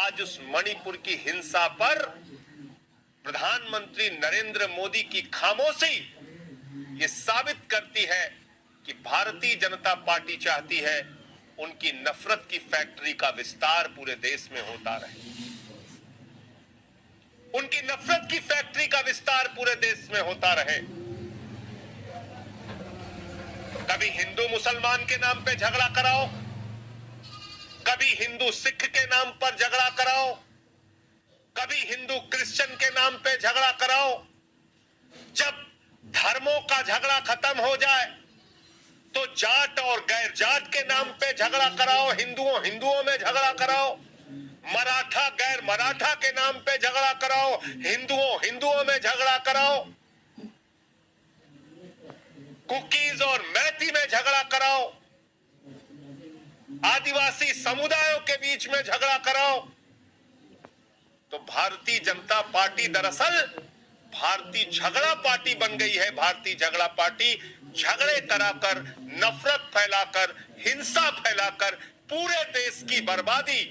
आज उस मणिपुर की हिंसा पर प्रधानमंत्री नरेंद्र मोदी की खामोशी ये साबित करती है कि भारतीय जनता पार्टी चाहती है उनकी नफरत की फैक्ट्री का विस्तार पूरे देश में होता रहे, उनकी नफरत की फैक्ट्री का विस्तार पूरे देश में होता रहे। कभी हिंदू मुसलमान के नाम पे झगड़ा कराओ, कभी हिंदू सिख के नाम पर झगड़ा कराओ, कभी हिंदू क्रिश्चियन के नाम पे झगड़ा कराओ। जब धर्मों का झगड़ा खत्म हो जाए तो जाट और गैर जाट के नाम पे झगड़ा कराओ, हिंदुओं में झगड़ा कराओ, मराठा गैर मराठा के नाम पे झगड़ा कराओ, हिंदुओं में झगड़ा कराओ, कुकीज और मैती में झगड़ा कराओ, आदिवासी समुदायों के बीच में झगड़ा कराओ। तो भारतीय जनता पार्टी दरअसल भारतीय झगड़ा पार्टी बन गई है। भारतीय झगड़ा पार्टी झगड़े कराकर, नफरत फैलाकर, हिंसा फैलाकर पूरे देश की बर्बादी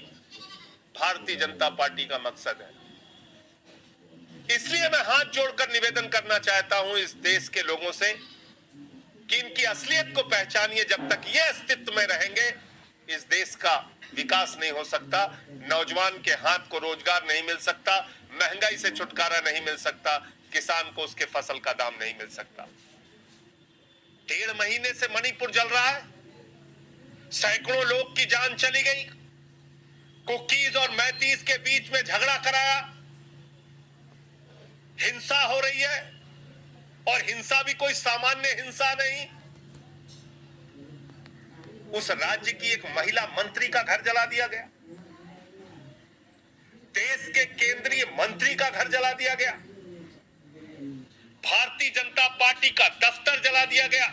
भारतीय जनता पार्टी का मकसद है। इसलिए मैं हाथ जोड़कर निवेदन करना चाहता हूं इस देश के लोगों से कि इनकी असलियत को पहचानिए। जब तक ये अस्तित्व में रहेंगे इस देश का विकास नहीं हो सकता, नौजवान के हाथ को रोजगार नहीं मिल सकता, महंगाई से छुटकारा नहीं मिल सकता, किसान को उसके फसल का दाम नहीं मिल सकता। 1.5 महीने से मणिपुर जल रहा है, सैकड़ों लोग की जान चली गई, कुकीज और मैतीस के बीच में झगड़ा कराया, हिंसा हो रही है और हिंसा भी कोई सामान्य हिंसा नहीं। उस राज्य की एक महिला मंत्री का घर जला दिया गया, देश के केंद्रीय मंत्री का घर जला दिया गया, भारतीय जनता पार्टी का दफ्तर जला दिया गया,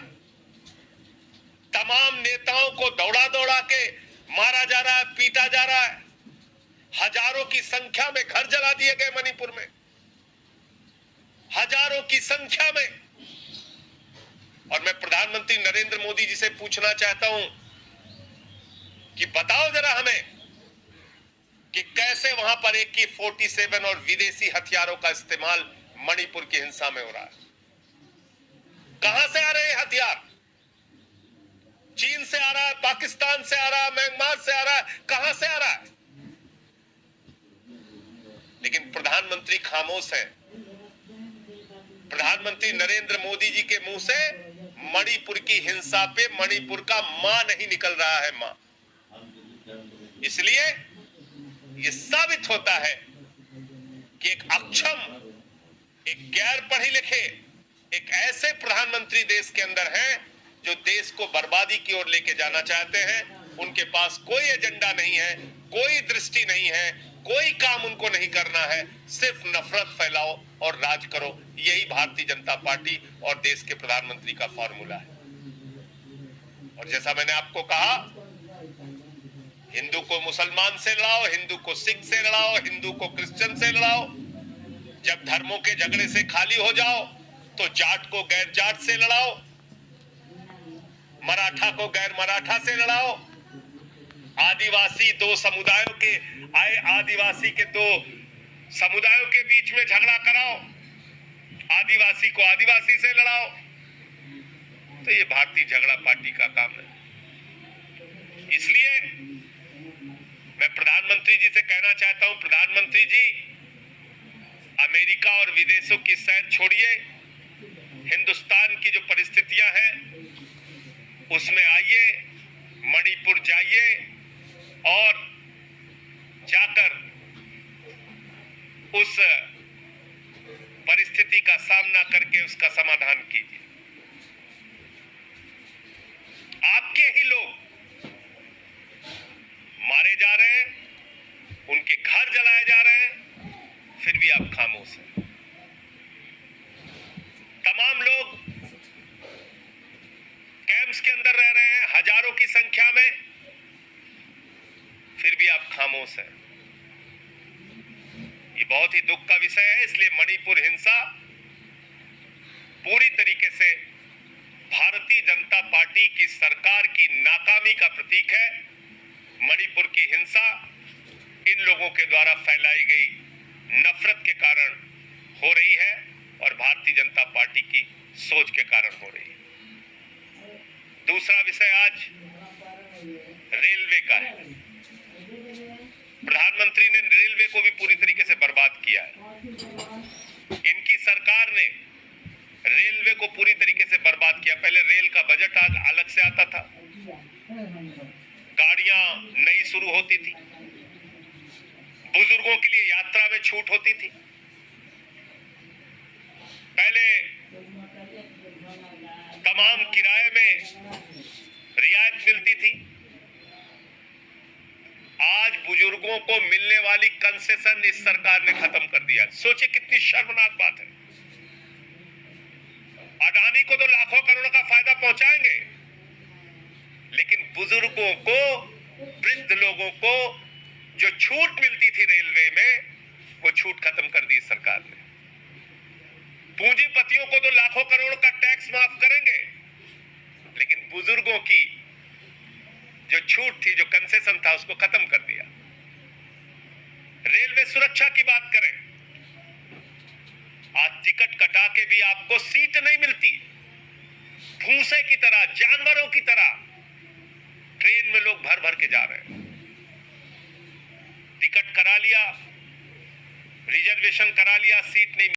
तमाम नेताओं को दौड़ा दौड़ा के मारा जा रहा है, पीटा जा रहा है, हजारों की संख्या में घर जला दिए गए मणिपुर में, हजारों की संख्या में। और मैं प्रधानमंत्री नरेंद्र मोदी जी से पूछना चाहता हूं कि बताओ जरा हमें कि कैसे वहां पर AK-47 और विदेशी हथियारों का इस्तेमाल मणिपुर की हिंसा में हो रहा है। कहां से आ रहे हैं हथियार? चीन से आ रहा है, पाकिस्तान से आ रहा है, म्यांमार से आ रहा है, कहां से आ रहा है? लेकिन प्रधानमंत्री खामोश है। प्रधानमंत्री नरेंद्र मोदी जी के मुंह से मणिपुर की हिंसा पे मणिपुर का मां नहीं निकल रहा है, मां। इसलिए यह साबित होता है कि एक अक्षम, एक गैर पढ़े लिखे, एक ऐसे प्रधानमंत्री देश के अंदर हैं जो देश को बर्बादी की ओर लेके जाना चाहते हैं। उनके पास कोई एजेंडा नहीं है, कोई दृष्टि नहीं है, कोई काम उनको नहीं करना है, सिर्फ नफरत फैलाओ और राज करो। यही भारतीय जनता पार्टी और देश के प्रधानमंत्री का फॉर्मूला है। और जैसा मैंने आपको कहा, हिंदू को मुसलमान से लड़ाओ, हिंदू को सिख से लड़ाओ, हिंदू को क्रिश्चियन से लड़ाओ। जब धर्मों के झगड़े से खाली हो जाओ तो जाट को गैर जाट से लड़ाओ, मराठा को गैर मराठा से लड़ाओ, आदिवासी दो समुदायों के आदिवासी के दो समुदायों के बीच में झगड़ा कराओ, आदिवासी को आदिवासी से लड़ाओ। तो ये भारतीय झगड़ा पार्टी का काम है। इसलिए मैं प्रधानमंत्री जी से कहना चाहता हूं, प्रधानमंत्री जी अमेरिका और विदेशों की सैर छोड़िए, हिंदुस्तान की जो परिस्थितियां हैं उसमें आइए, मणिपुर जाइए और जाकर उस परिस्थिति का सामना करके उसका समाधान कीजिए। आपके ही लोग मारे जा रहे हैं, उनके घर जलाए जा रहे हैं, फिर भी आप खामोश हैं। तमाम लोग कैंप्स के अंदर रह रहे हैं हजारों की संख्या में, फिर भी आप खामोश हैं। ये बहुत ही दुख का विषय है। इसलिए मणिपुर हिंसा पूरी तरीके से भारतीय जनता पार्टी की सरकार की नाकामी का प्रतीक है। मणिपुर की हिंसा इन लोगों लोगों के द्वारा फैलाई गई नफरत के कारण हो रही है और भारतीय जनता पार्टी की सोच के कारण हो रही है। दूसरा विषय आज रेलवे का है। प्रधानमंत्री ने रेलवे को भी पूरी तरीके से बर्बाद किया है। इनकी सरकार ने रेलवे को पूरी तरीके से बर्बाद किया। पहले रेल का बजट अलग से आता था, गाड़ियां नई शुरू होती थी, बुजुर्गों के लिए यात्रा में छूट होती थी, पहले तमाम किराए में रियायत मिलती थी। आज बुजुर्गों को मिलने वाली कंसेशन इस सरकार ने खत्म कर दिया। सोचे कितनी शर्मनाक बात है। अडानी को तो लाखों करोड़ों का फायदा पहुंचाएंगे, लेकिन बुजुर्गों को, वृद्ध लोगों को जो छूट मिलती थी रेलवे में, वो छूट खत्म कर दी सरकार ने। पूंजीपतियों को तो लाखों करोड़ का टैक्स माफ करेंगे, लेकिन बुजुर्गों की जो छूट थी, जो कंसेशन था, उसको खत्म कर दिया। रेलवे सुरक्षा की बात करें, आज टिकट कटा के भी आपको सीट नहीं मिलती। भूसे की तरह, जानवरों की तरह ट्रेन में लोग भर भर के जा रहे हैं। टिकट करा लिया, रिजर्वेशन करा लिया, सीट नहीं